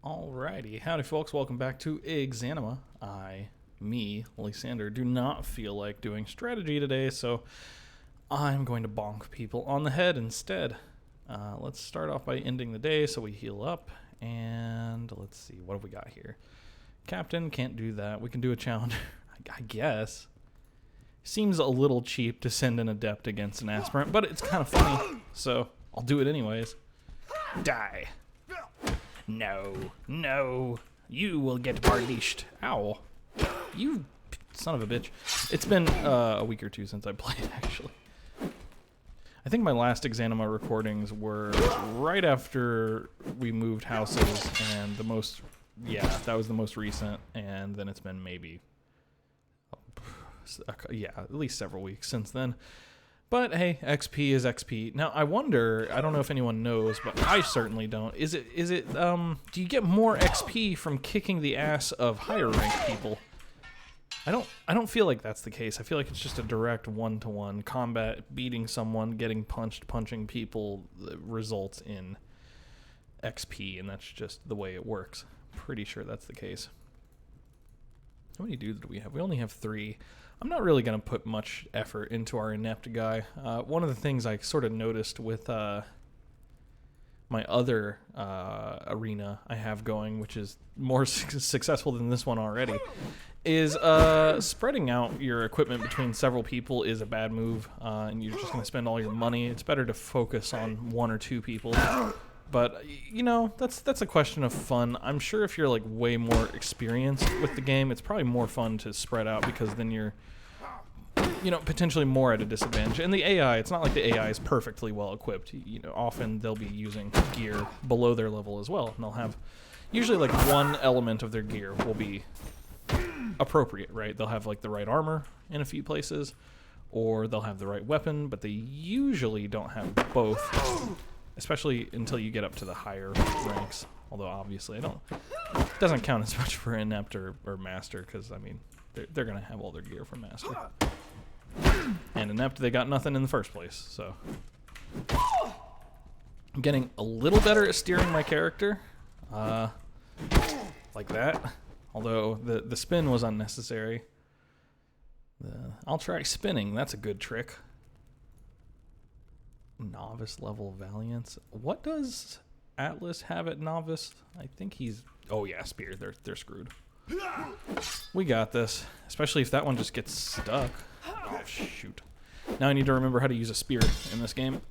Alrighty, howdy folks, welcome back to Exanima. Lysander, do not feel like doing strategy today, so I'm going to bonk people on the head instead. Let's start off by ending the day so we heal up, and let's see, what have we got here? Captain, can't do that. We can do a challenge, I guess. Seems a little cheap to send an adept against an aspirant, but it's kind of funny, so I'll do it anyways. Die. No, you will get barleashed. Ow. You son of a bitch. It's been a week or two since I played, actually. I think my last Exanima recordings were right after we moved houses, and that was the most recent, and then it's been maybe, at least several weeks since then. But hey, XP is XP. Now I wonder, I don't know if anyone knows, but I certainly don't. Do you get more XP from kicking the ass of higher ranked people? I don't feel like that's the case. I feel like it's just a direct one-to-one combat, beating someone, getting punched, punching people results in XP, and that's just the way it works. Pretty sure that's the case. How many dudes do we have? We only have 3. I'm not really going to put much effort into our inept guy. One of the things I sort of noticed with my other arena I have going, which is more successful than this one already, is spreading out your equipment between several people is a bad move, and you're just going to spend all your money. It's better to focus on 1 or 2 people. But, you know, that's a question of fun. I'm sure if you're, like, way more experienced with the game, it's probably more fun to spread out because then you're, you know, potentially more at a disadvantage. And the AI, it's not like the AI is perfectly well equipped. You know, often they'll be using gear below their level as well. And they'll have, usually, like, one element of their gear will be appropriate, right? They'll have, like, the right armor in a few places, or they'll have the right weapon, but they usually don't have both. Especially until you get up to the higher ranks. Although obviously it doesn't count as much for inept or master, because I mean they're gonna have all their gear from master. And inept, they got nothing in the first place. So I'm getting a little better at steering my character, like that. Although the spin was unnecessary. I'll try spinning. That's a good trick. Novice level Valiance. What does Atlas have at novice? I think he's... Oh yeah, spear. They're screwed. We got this. Especially if that one just gets stuck. Oh shoot. Now I need to remember how to use a spear in this game.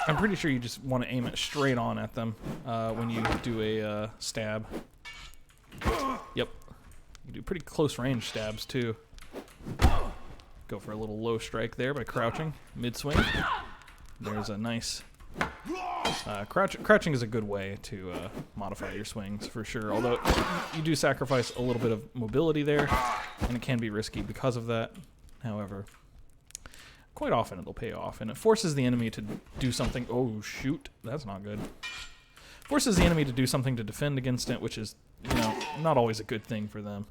I'm pretty sure you just want to aim it straight on at them when you do a stab. Yep. You do pretty close range stabs too. Go for a little low strike there by crouching. Mid-swing. There's a nice... crouching is a good way to modify your swings, for sure. Although, you do sacrifice a little bit of mobility there, and it can be risky because of that. However, quite often it'll pay off, and it forces the enemy to do something... Oh, shoot. That's not good. Forces the enemy to do something to defend against it, which is, you know, not always a good thing for them.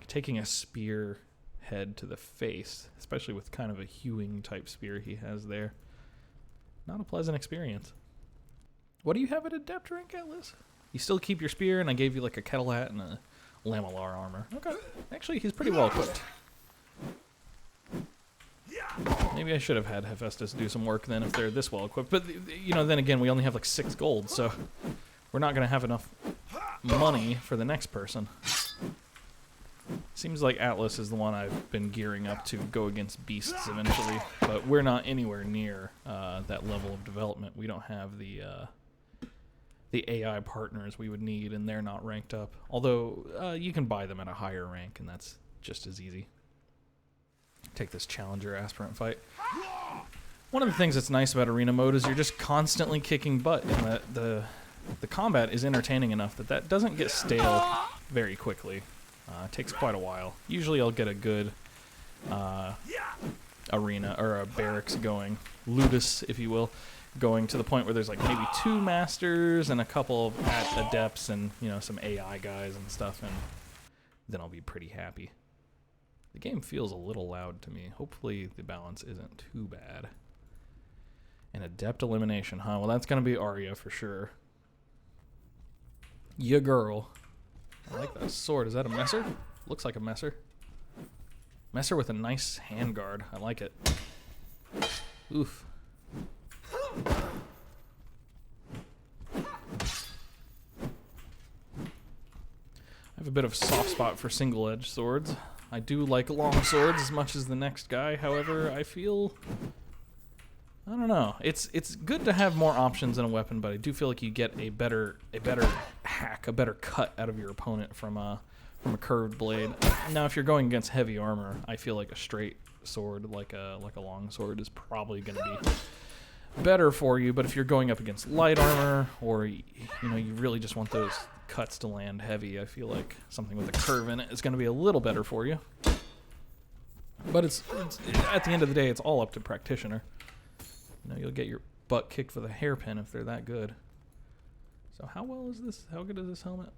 Taking a spear... head to the face, especially with kind of a hewing type spear he has there. Not a pleasant experience. What do you have at Adept rank, Atlas? You still keep your spear, and I gave you like a kettle hat and a lamellar armor. Okay. Actually, he's pretty well equipped. Maybe I should have had Hephaestus do some work then if they're this well equipped. But, you know, then again, we only have like 6 gold, so we're not going to have enough money for the next person. Seems like Atlas is the one I've been gearing up to go against beasts eventually, but we're not anywhere near that level of development. We don't have the AI partners we would need, and they're not ranked up. Although you can buy them at a higher rank, and that's just as easy. Take this challenger aspirant fight. One of the things that's nice about arena mode is you're just constantly kicking butt, and the combat is entertaining enough that doesn't get stale very quickly. It takes quite a while. Usually I'll get a good arena, or a barracks going, ludus, if you will, going to the point where there's like maybe 2 masters and a couple of adepts and, you know, some AI guys and stuff, and then I'll be pretty happy. The game feels a little loud to me. Hopefully the balance isn't too bad. An adept elimination, huh? Well, that's going to be Arya for sure. Ya girl. I like that sword. Is that a messer? Looks like a messer. Messer with a nice handguard. I like it. Oof. I have a bit of a soft spot for single-edged swords. I do like long swords as much as the next guy. However, I feel... I don't know. It's good to have more options in a weapon, but I do feel like you get a better hack, a better cut out of your opponent from a curved blade. Now, if you're going against heavy armor, I feel like a straight sword, like a long sword, is probably going to be better for you. But if you're going up against light armor, or you really just want those cuts to land heavy, I feel like something with a curve in it is going to be a little better for you. But it's at the end of the day, it's all up to practitioner. You'll get your butt kicked with a hairpin if they're that good. So how good is this helmet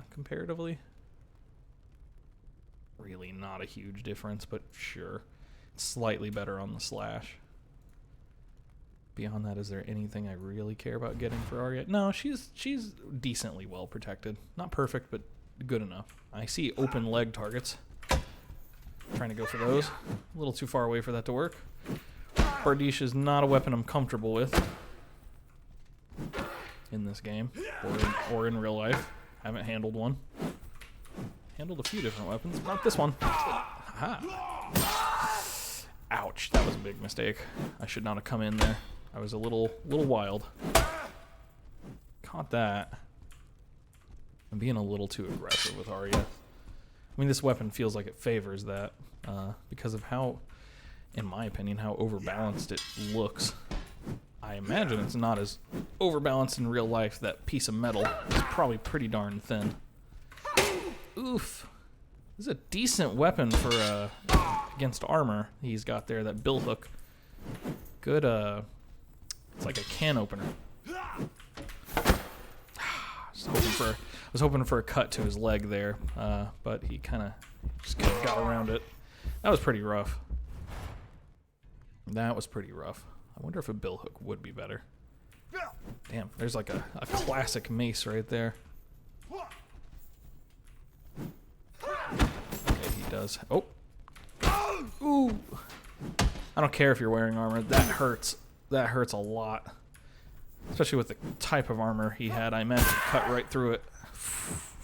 comparatively? Really not a huge difference, but sure. It's slightly better on the slash. Beyond that, is there anything I really care about getting for Arya? No, she's decently well protected. Not perfect, but good enough. I see open leg targets. Trying to go for those. A little too far away for that to work. Bardiche is not a weapon I'm comfortable with in this game or in real life. Haven't handled one. Handled a few different weapons, not this one. Aha. Ouch, that was a big mistake. I should not have come in there. I was a little wild. Caught that. I'm being a little too aggressive with Arya. I mean, this weapon feels like it favors that because of how, in my opinion, how overbalanced it looks. I imagine it's not as overbalanced in real life. That piece of metal is probably pretty darn thin. Oof. This is a decent weapon for against armor he's got there, that bill hook. Good, it's like a can opener. I was hoping for a cut to his leg there, but he kind of just got around it. That was pretty rough. That was pretty rough. I wonder if a bill hook would be better. Damn, there's like a classic mace right there. Okay, he does. Oh. Ooh. I don't care if you're wearing armor. That hurts. That hurts a lot. Especially with the type of armor he had. I imagine it cut right through it.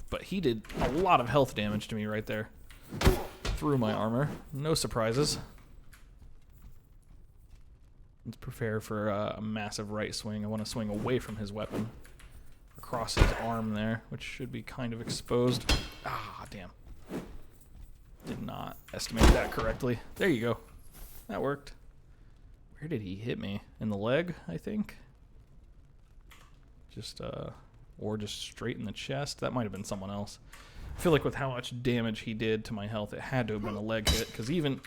But he did a lot of health damage to me right there. Through my armor. No surprises. Let's prepare for a massive right swing. I want to swing away from his weapon. Across his arm there, which should be kind of exposed. Ah, damn. Did not estimate that correctly. There you go. That worked. Where did he hit me? In the leg, I think? Or just straight in the chest. That might have been someone else. I feel like with how much damage he did to my health, it had to have been a leg hit, because even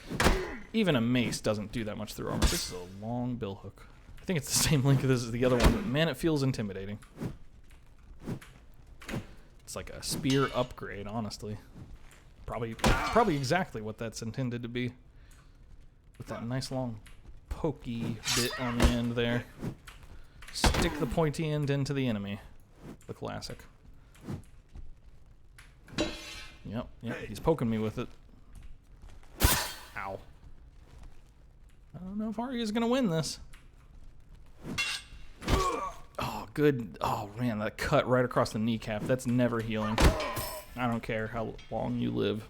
a mace doesn't do that much through armor. This is a long bill hook. I think it's the same length as the other one, but man, it feels intimidating. It's like a spear upgrade, honestly. Probably exactly what that's intended to be. With that nice long pokey bit on the end there. Stick the pointy end into the enemy. The classic. Yep, he's poking me with it. Ow. I don't know if Arya's gonna win this. Oh, good. Oh, man, that cut right across the kneecap. That's never healing. I don't care how long you live.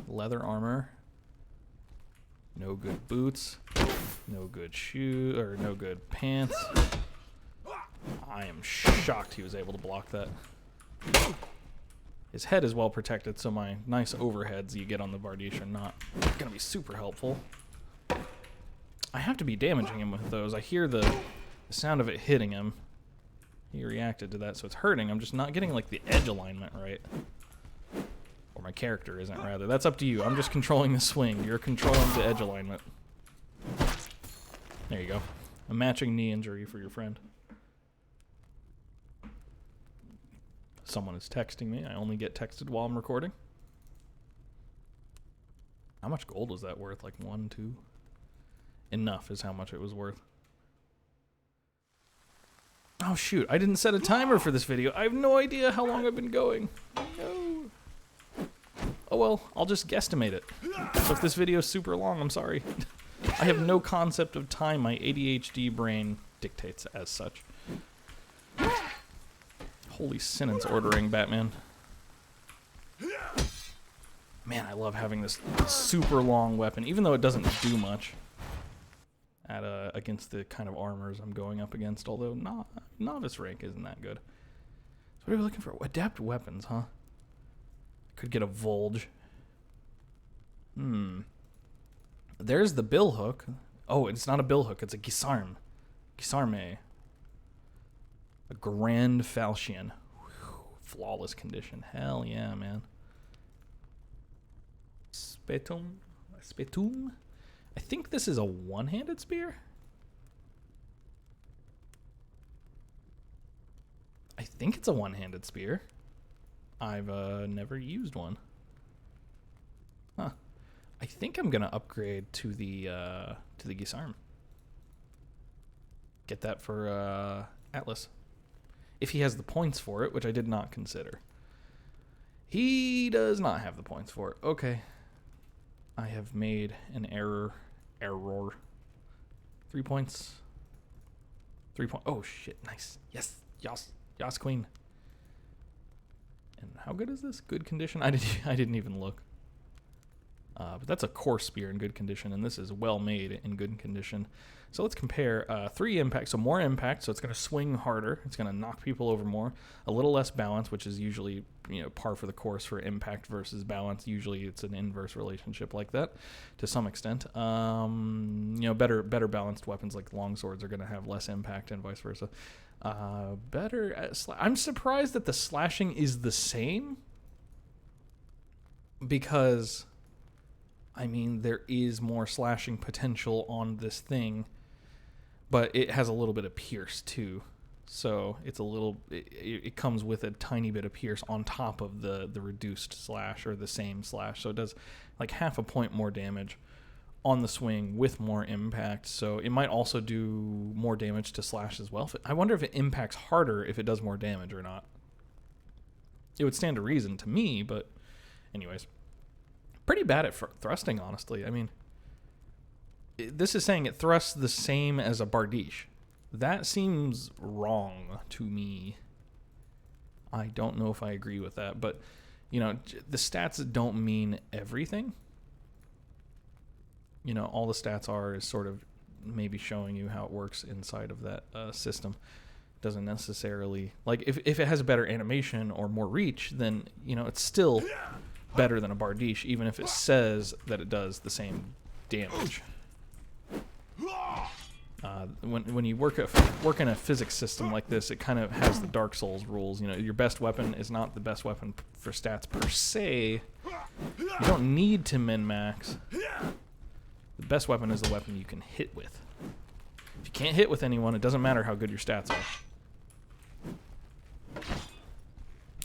Leather armor. No good boots. No good shoe, or no good pants. I am shocked he was able to block that. His head is well protected, so my nice overheads you get on the Bardiche are not going to be super helpful. I have to be damaging him with those. I hear the sound of it hitting him. He reacted to that, so it's hurting. I'm just not getting like the edge alignment right. Or my character isn't, rather. That's up to you. I'm just controlling the swing. You're controlling the edge alignment. There you go. A matching knee injury for your friend. Someone is texting me. I only get texted while I'm recording. How much gold was that worth? Like 1, 2? Enough is how much it was worth. Oh shoot, I didn't set a timer for this video. I have no idea how long I've been going. No. Oh well, I'll just guesstimate it. So if this video is super long, I'm sorry. I have no concept of time. My ADHD brain dictates as such. Holy Sinon's ordering, Batman. Man, I love having this super long weapon, even though it doesn't do much at against the kind of armors I'm going up against, although novice rank isn't that good. So what are we looking for? Adept weapons, huh? Could get a Volge. There's the bill hook. Oh, it's not a bill hook, it's a Gisarm. Gisarme. A Grand Falchion. Whew, flawless condition. Hell yeah, man. Spetum? Spetum? I think this is a one-handed spear? I think it's a one-handed spear. I've never used one. Huh. I think I'm gonna upgrade to the Gisarm. Get that for Atlas. If he has the points for it, which I did not consider. He does not have the points for it. Okay. I have made an error. 3 points. 3 points. Oh shit! Nice. Yes. Yas queen. And how good is this? Good condition. I didn't even look. But that's a coarse spear in good condition, and this is well made in good condition. So let's compare 3 impact, so more impact, so it's going to swing harder, it's going to knock people over more, a little less balance, which is usually par for the course for impact versus balance. Usually it's an inverse relationship like that to some extent. Better balanced weapons like longswords are going to have less impact and vice versa. I'm surprised that the slashing is the same because I mean, there is more slashing potential on this thing, but it has a little bit of pierce too. So it's a little, it comes with a tiny bit of pierce on top of the reduced slash or the same slash. So it does like half a point more damage on the swing with more impact. So it might also do more damage to slash as well. I wonder if it impacts harder if it does more damage or not. It would stand to reason to me, but anyways. Pretty bad at thrusting, honestly. I mean, this is saying it thrusts the same as a Bardiche. That seems wrong to me. I don't know if I agree with that, but, the stats don't mean everything. All the stats are is sort of maybe showing you how it works inside of that system. Doesn't necessarily, like, if it has a better animation or more reach, then, it's still better than a Bardiche, even if it says that it does the same damage. When you work in a physics system like this, it kind of has the Dark Souls rules. Your best weapon is not the best weapon for stats per se. You don't need to min-max. The best weapon is the weapon you can hit with. If you can't hit with anyone, it doesn't matter how good your stats are.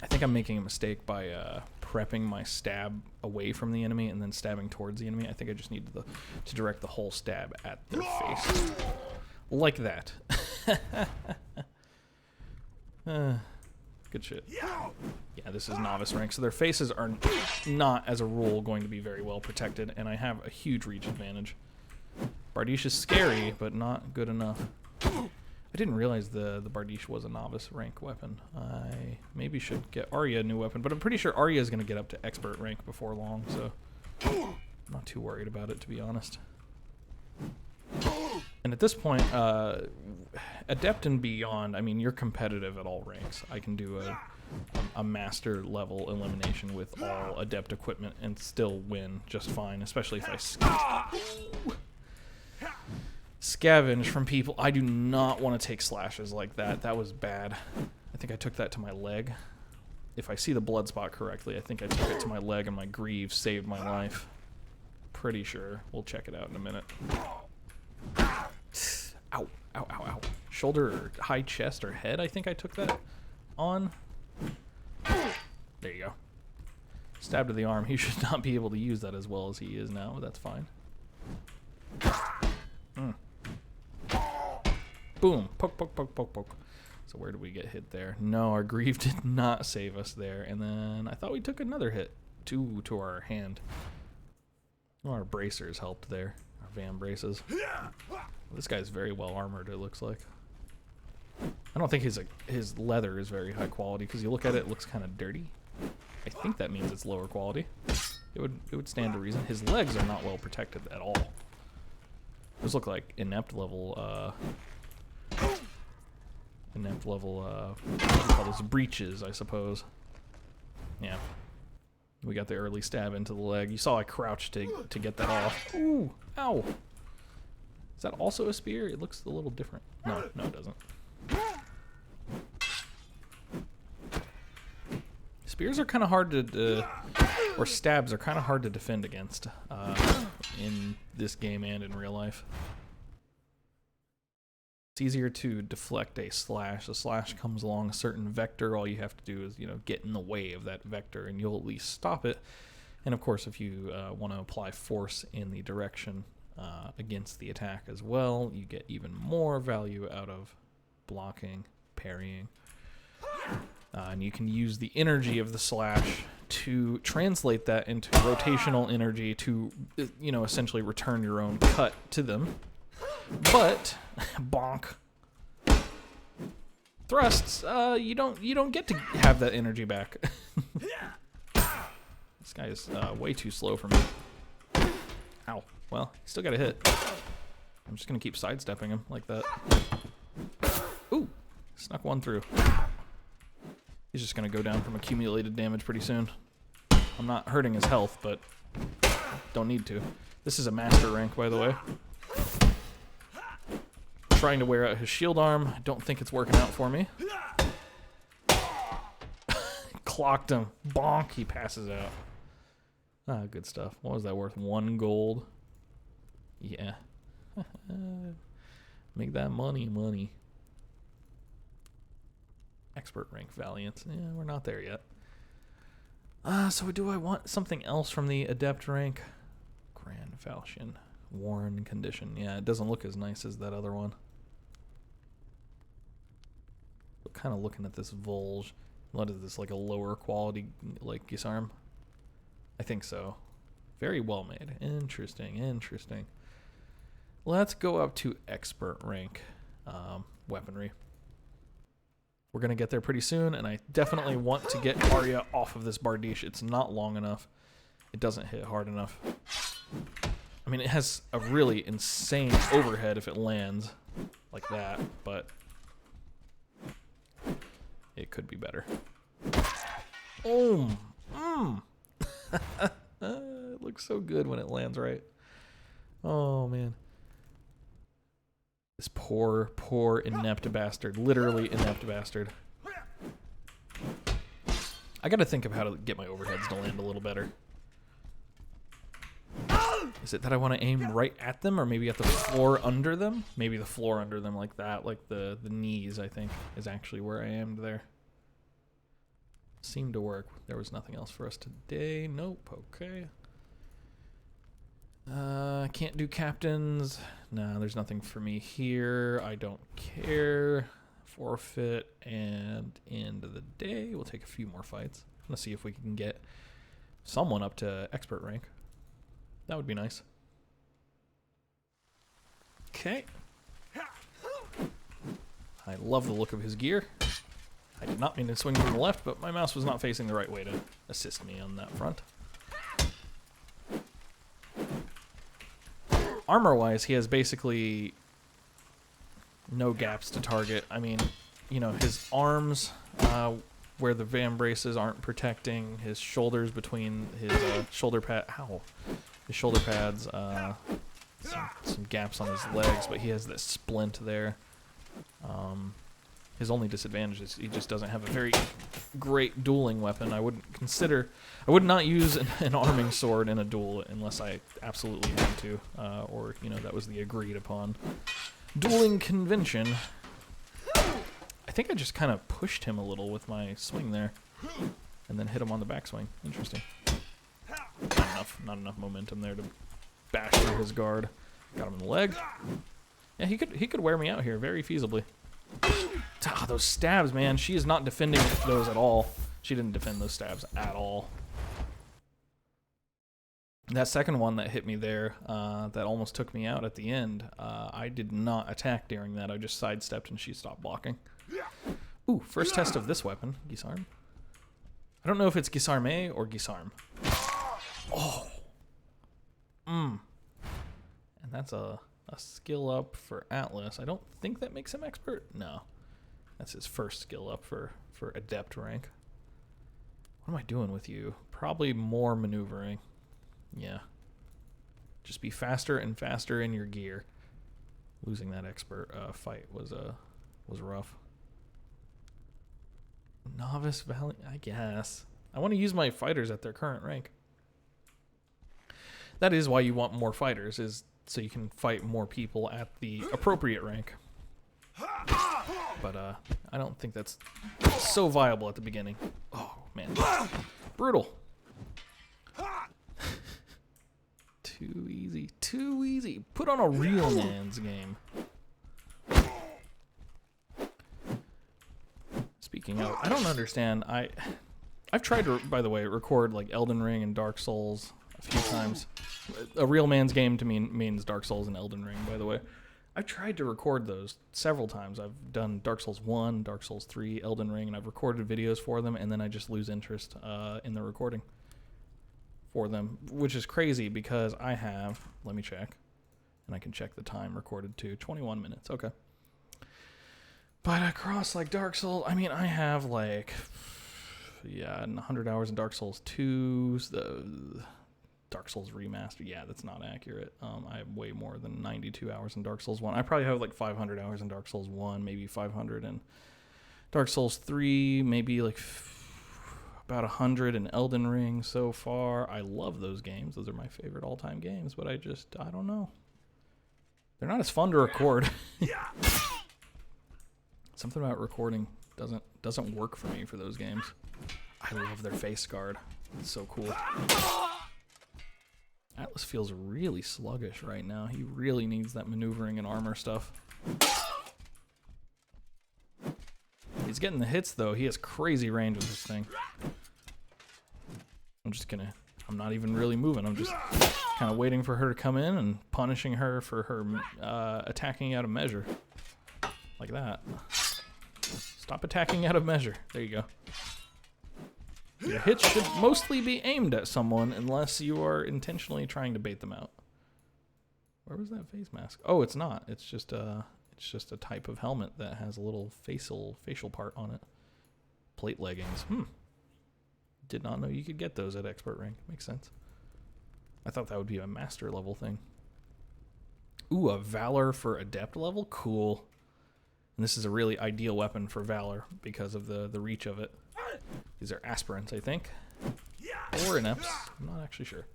I think I'm making a mistake by prepping my stab away from the enemy and then stabbing towards the enemy. I think I just need to direct the whole stab at their face. Like that. Good shit. Yeah, this is novice rank, so their faces are not, as a rule, going to be very well protected, and I have a huge reach advantage. Bardiche is scary, but not good enough. I didn't realize the Bardiche was a novice rank weapon. I maybe should get Arya a new weapon, but I'm pretty sure Arya is going to get up to expert rank before long, so I'm not too worried about it, to be honest. And at this point, Adept and beyond, I mean, you're competitive at all ranks. I can do a master level elimination with all Adept equipment and still win just fine, especially if I scavenge from people. I do not want to take slashes like that. That was bad. I think I took that to my leg. If I see the blood spot correctly, I think I took it to my leg and my greave saved my life. Pretty sure. We'll check it out in a minute. Ow, ow, ow, ow. Shoulder or high chest or head, I think I took that on. There you go. Stab to the arm. He should not be able to use that as well as he is now, but that's fine. Boom. Poke, poke, poke, poke, poke. So where did we get hit there? No, our Grieve did not save us there. And then I thought we took another hit. 2 to our hand. Well, our bracers helped there. Our Van braces. This guy's very well armored, it looks like. I don't think his leather is very high quality because you look at it, it looks kind of dirty. I think that means it's lower quality. It would stand to reason. His legs are not well protected at all. Those look like inept level what do you call those, breaches, I suppose. Yeah. We got the early stab into the leg. You saw I crouched to get that off. Ooh, ow. Is that also a spear? It looks a little different. No, it doesn't. Spears are kind of hard to, or stabs are kind of hard to defend against in this game and in real life. It's easier to deflect a slash. A slash comes along a certain vector. All you have to do is, get in the way of that vector, and you'll at least stop it. And of course, if you want to apply force in the direction against the attack as well, you get even more value out of blocking, parrying. And you can use the energy of the slash to translate that into rotational energy to, essentially return your own cut to them. But bonk. Thrusts, you don't get to have that energy back. This guy is way too slow for me. Ow. Well, he still got a hit. I'm just gonna keep sidestepping him like that. Ooh, snuck one through. He's just gonna go down from accumulated damage pretty soon. I'm not hurting his health, but don't need to. This is a master rank, by the way. Trying to wear out his shield arm. I don't think it's working out for me. Clocked him. Bonk. He passes out. Ah, good stuff. What was that worth? 1 gold. Yeah. Make that money. Expert rank Valiant. Yeah, we're not there yet. So do I want something else from the Adept rank? Grand Falchion. Worn condition. Yeah, it doesn't look as nice as that other one. Kind of looking at this Volge. What is this, like a lower quality, like Gisarm? I think so. Very well made. Interesting. Let's go up to expert rank weaponry. We're going to get there pretty soon, and I definitely want to get Arya off of this Bardiche. It's not long enough. It doesn't hit hard enough. I mean, it has a really insane overhead if it lands like that, but it could be better. It looks so good when it lands right. Oh, man. This poor inept bastard. Literally inept bastard. I gotta think of how to get my overheads to land a little better. Is it that I want to aim right at them, or maybe at the floor under them? Maybe the floor under them like that, like the knees, I think, is actually where I aimed there. Seemed to work. There was nothing else for us today. Nope, okay. Can't do captains. No, there's nothing for me here. I don't care. Forfeit, and end of the day. We'll take a few more fights. Let's see if we can get someone up to expert rank. That would be nice. Okay. I love the look of his gear. I did not mean to swing from the left, but my mouse was not facing the right way to assist me on that front. Armor-wise, he has basically no gaps to target. I mean, his arms, where the Van braces aren't protecting, his shoulders between his shoulder pad. Ow. His shoulder pads, some gaps on his legs, but he has this splint there. His only disadvantage is he just doesn't have a very great dueling weapon. I would not use an arming sword in a duel unless I absolutely had to, or that was the agreed upon dueling convention. I think I just kind of pushed him a little with my swing there, and then hit him on the backswing. Interesting. Not enough momentum there to bash through his guard. Got him in the leg. Yeah, he could wear me out here very feasibly. Ah, those stabs, man. She is not defending those at all. She didn't defend those stabs at all. That second one that hit me there, that almost took me out at the end, I did not attack during that. I just sidestepped and she stopped blocking. Ooh, first test of this weapon, Gisarm. I don't know if it's Gisarme or Gisarm. Oh. And that's a skill up for Atlas. I don't think that makes him expert. No. That's his first skill up for adept rank. What am I doing with you? Probably more maneuvering. Yeah. Just be faster and faster in your gear. Losing that expert fight was rough. Novice Valley, I guess. I want to use my fighters at their current rank. That is why you want more fighters, is so you can fight more people at the appropriate rank. But I don't think that's so viable at the beginning. Oh, man. Brutal. Too easy. Too easy. Put on a real man's game. Speaking of, I don't understand. I've tried to, by the way, record like Elden Ring and Dark Souls a few times. A real man's game to me means Dark Souls and Elden Ring, by the way. I've tried to record those several times. I've done Dark Souls 1, Dark Souls 3, Elden Ring, and I've recorded videos for them, and then I just lose interest in the recording for them, which is crazy because I have, let me check, and I can check the time recorded too, 21 minutes, okay. But across like Dark Souls, I mean, I have like, 100 hours in Dark Souls 2, the Dark Souls Remastered. Yeah, that's not accurate. I have way more than 92 hours in Dark Souls 1. I probably have like 500 hours in Dark Souls 1, maybe 500 in Dark Souls 3, maybe like about 100 in Elden Ring so far. I love those games. Those are my favorite all-time games, but I don't know. They're not as fun to record. Something about recording doesn't work for me for those games. I love their face guard. It's so cool. Atlas feels really sluggish right now. He really needs that maneuvering and armor stuff. He's getting the hits though. He has crazy range with this thing. I'm not even really moving. I'm just kind of waiting for her to come in and punishing her for her attacking out of measure. Like that. Stop attacking out of measure. There you go. Your hits should mostly be aimed at someone unless you are intentionally trying to bait them out. Where was that face mask? Oh, it's not. It's just a type of helmet that has a little facial part on it. Plate leggings. Did not know you could get those at expert rank. Makes sense. I thought that would be a master level thing. Ooh, a Valor for adept level? Cool. And this is a really ideal weapon for Valor because of the reach of it. These are aspirants, I think. Or inepts. I'm not actually sure.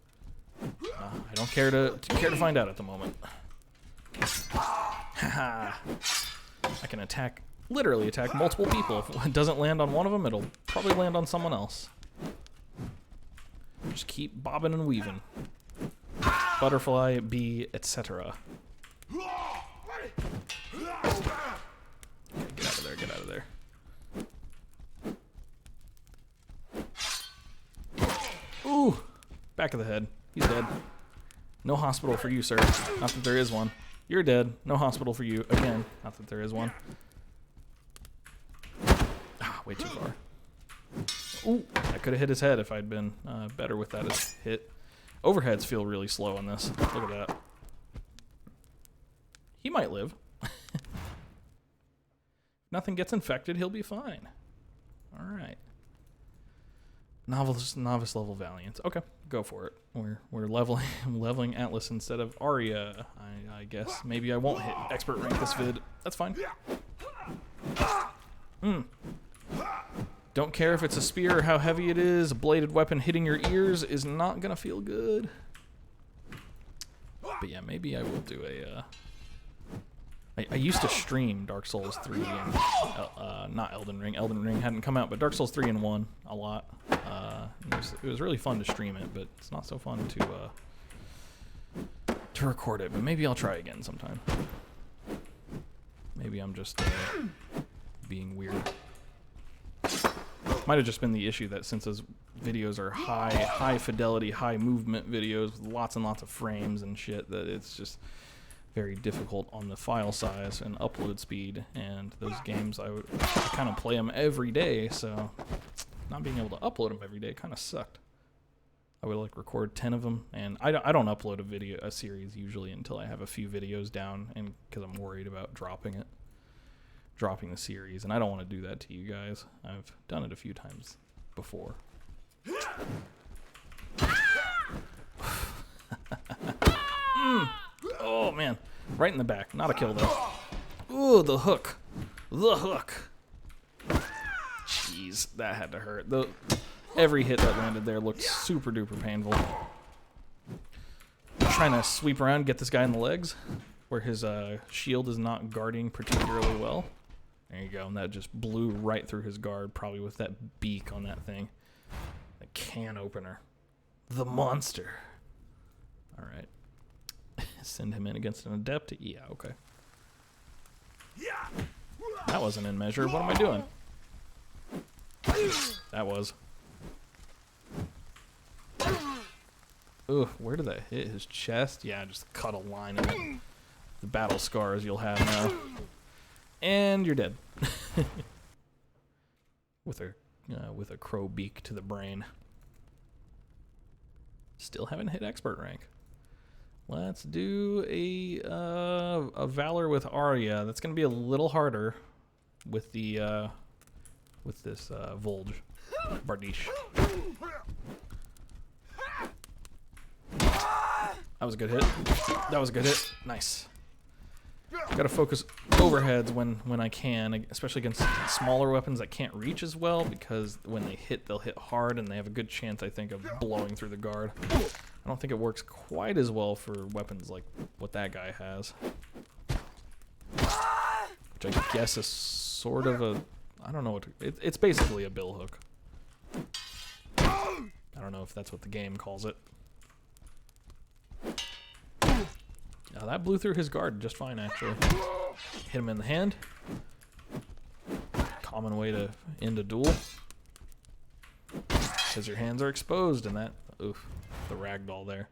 I don't care to find out at the moment. Haha. I can literally attack multiple people. If it doesn't land on one of them, it'll probably land on someone else. Just keep bobbing and weaving. Butterfly, bee, etc. Get out of there, get out of there. Ooh! Back of the head. He's dead. No hospital for you, sir. Not that there is one. You're dead. No hospital for you. Again. Not that there is one. Ah, way too far. Ooh! I could have hit his head if I'd been better with that hit. Overheads feel really slow on this. Look at that. He might live. Nothing gets infected, he'll be fine. Alright. Novice level Valiant. Okay, go for it. We're leveling Atlas instead of Arya, I guess. Maybe I won't hit expert rank this vid. That's fine. Don't care if it's a spear or how heavy it is. A bladed weapon hitting your ears is not gonna feel good. But yeah, maybe I will do a... I used to stream Dark Souls 3 and not Elden Ring. Elden Ring hadn't come out, but Dark Souls 3 and 1 a lot. It was really fun to stream it, but it's not so fun to record it. But maybe I'll try again sometime. Maybe I'm just being weird. Might have just been the issue that since those videos are high fidelity, high movement videos with lots and lots of frames and shit, that it's just very difficult on the file size and upload speed. And those games, I kind of play them every day, so not being able to upload them every day kind of sucked. I would like record 10 of them, and I don't upload a series usually until I have a few videos down, and because I'm worried about dropping the series, and I don't want to do that to you guys. I've done it a few times before. Oh man, right in the back. Not a kill though. Ooh, the hook. The hook. Jeez, that had to hurt. Every hit that landed there looked super duper painful. I'm trying to sweep around, get this guy in the legs, where his shield is not guarding particularly well. There you go, and that just blew right through his guard, probably with that beak on that thing. The can opener. The monster. Alright. Send him in against an adept? Yeah, okay. That wasn't in measure. What am I doing? That was. Ooh, where did that hit? His chest? Yeah, just cut a line of it. The battle scars you'll have now. And you're dead. with a crow beak to the brain. Still haven't hit expert rank. Let's do a Valor with Arya. That's gonna be a little harder with the with this Volge Bardiche. That was a good hit. That was a good hit. Nice. Gotta focus overheads when I can, especially against smaller weapons that can't reach as well, because when they hit, they'll hit hard, and they have a good chance, I think, of blowing through the guard. I don't think it works quite as well for weapons like what that guy has. Which I guess is sort of a... I don't know what... It's basically a bill hook. I don't know if that's what the game calls it. Now that blew through his guard just fine, actually. Hit him in the hand. Common way to end a duel. Because your hands are exposed, and that... Oof. The ragdoll there.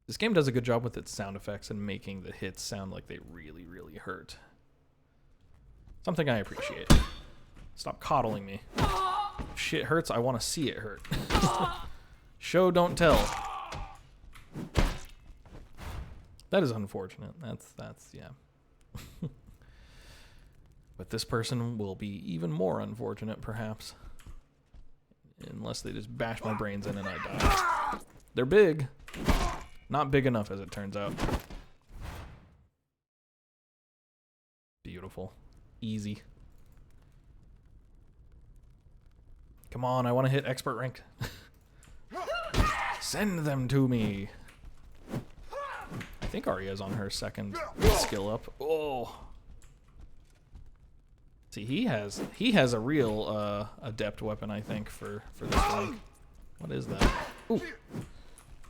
This game does a good job with its sound effects and making the hits sound like they really, really hurt. Something I appreciate. Stop coddling me. If shit hurts, I want to see it hurt. Show, don't tell. That is unfortunate. That's yeah. But this person will be even more unfortunate, perhaps. Unless they just bash my brains in and I die. They're big. Not big enough, as it turns out. Beautiful. Easy. Come on, I want to hit expert rank. Send them to me. I think Arya's on her second skill up. Oh. See, he has a real adept weapon, I think, for this rank. What is that? Ooh.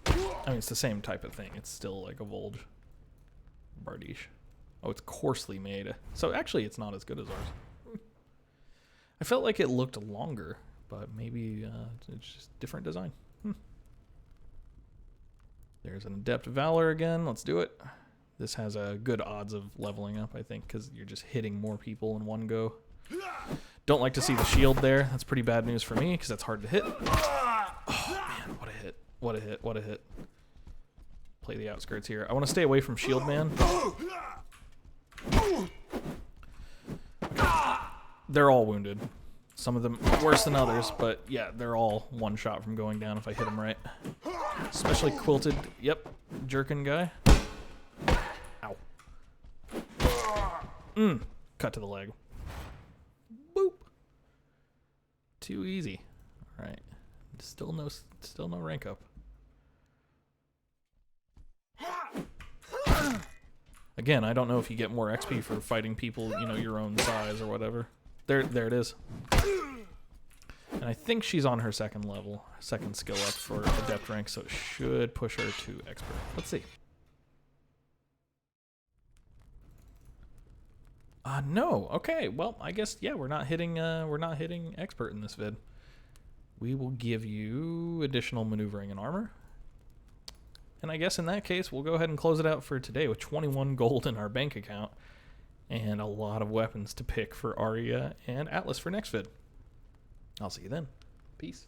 I mean, it's the same type of thing. It's still like a Volge Bardiche. Oh, it's coarsely made. So actually, it's not as good as ours. I felt like it looked longer, but maybe it's just different design. There's an Adept Valor again. Let's do it. This has a good odds of leveling up, I think, because you're just hitting more people in one go. Don't like to see the shield there. That's pretty bad news for me, because that's hard to hit. Oh, man, what a hit. What a hit. What a hit. Play the outskirts here. I want to stay away from Shield Man. They're all wounded. Some of them worse than others, but yeah, they're all one shot from going down if I hit them right. Especially Quilted, yep, jerkin guy. Ow. Cut to the leg. Boop. Too easy. All right. Still no rank up. Again, I don't know if you get more XP for fighting people, you know, your own size or whatever. There it is. And I think she's on her second level, second skill up for Adept rank, so it should push her to Expert. Let's see. No. Okay. Well, I guess yeah, we're not hitting expert in this vid. We will give you additional maneuvering and armor. And I guess in that case, we'll go ahead and close it out for today with 21 gold in our bank account and a lot of weapons to pick for Arya and Atlas for next vid. I'll see you then. Peace.